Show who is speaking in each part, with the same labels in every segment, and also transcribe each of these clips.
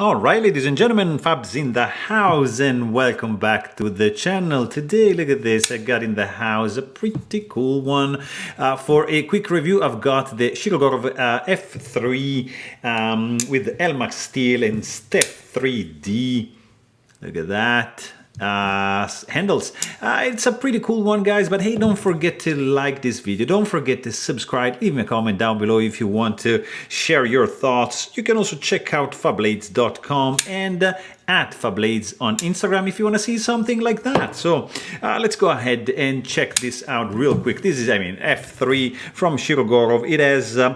Speaker 1: Alright, ladies and gentlemen, Fabs in the house and welcome back to the channel. Today, look at this, I got in the house a pretty cool one. For a quick review, I've got the Shirogorov F3 with the Elmax steel and Stef 3D. Look at that. Handles. It's a pretty cool one, guys, but hey, don't forget to like this video, don't forget to subscribe, leave me a comment down below if you want to share your thoughts. You can also check out fablades.com and at Fablades on Instagram if you want to see something like that. So let's go ahead and check this out real quick. This is, F3 from Shirogorov. It has an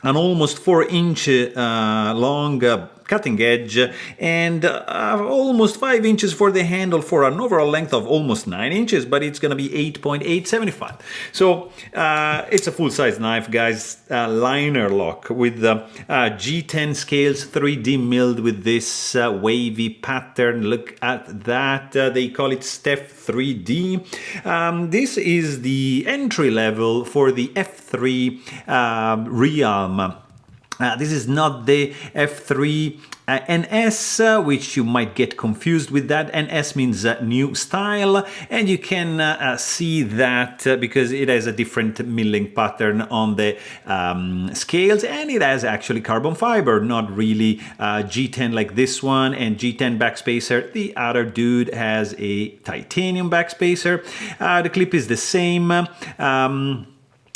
Speaker 1: almost 4-inch long cutting edge and almost 5 inches for the handle for an overall length of almost 9 inches, but it's gonna be 8.875. So it's a full-size knife, guys. Liner lock with G10 scales, 3D milled with this wavy pattern. Look at that. They call it Stef 3D. This is the entry level for the F3 Realm. This is not the F3 NS, which you might get confused with that. NS means new style, and you can see that because it has a different milling pattern on the scales, and it has actually carbon fiber, not really G10 like this one and G10 backspacer. The other dude has a titanium backspacer. The clip is the same.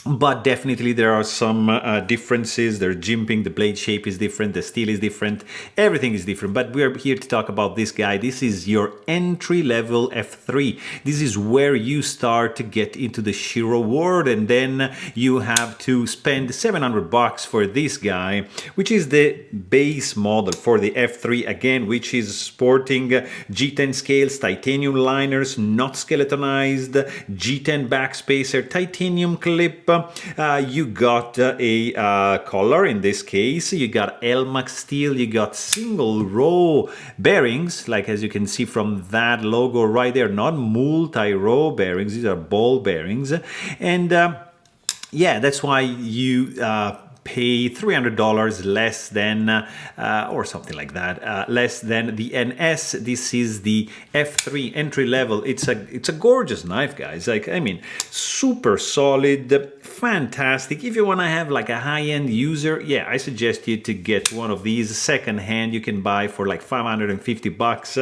Speaker 1: But definitely there are some differences. They're jimping, the blade shape is different, the steel is different, everything is different. But we're here to talk about this guy. This is your entry-level F3. This is where you start to get into the Shiro world, and then you have to spend 700 bucks for this guy, which is the base model for the F3, again, which is sporting G10 scales, titanium liners, not skeletonized, G10 backspacer, titanium clip. You got a collar in this case, you got Elmax steel, you got single row bearings, like as you can see from that logo right there, not multi-row bearings, these are ball bearings. And yeah, that's why you pay $300 less than, or something like that, less than the NS. This is the F3 entry level. It's a gorgeous knife, guys. Like, I mean, super solid, fantastic. If you want to have like a high-end user, yeah, I suggest you to get one of these second-hand. You can buy for like 550 bucks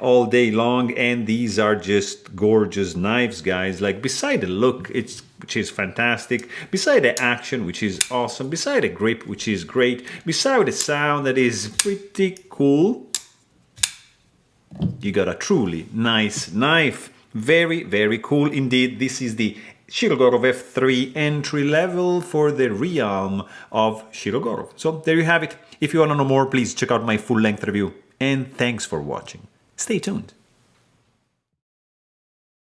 Speaker 1: all day long, and these are just gorgeous knives, guys. Like, beside the look, which is fantastic, beside the action, which is awesome, beside the grip, which is great, beside the sound that is pretty cool, you got a truly nice knife. Very, very cool indeed. This is the Shirogorov F3 entry level for the realm of Shirogorov. So there you have it. If you want to know more, please check out my full-length review. And thanks for watching. Stay tuned.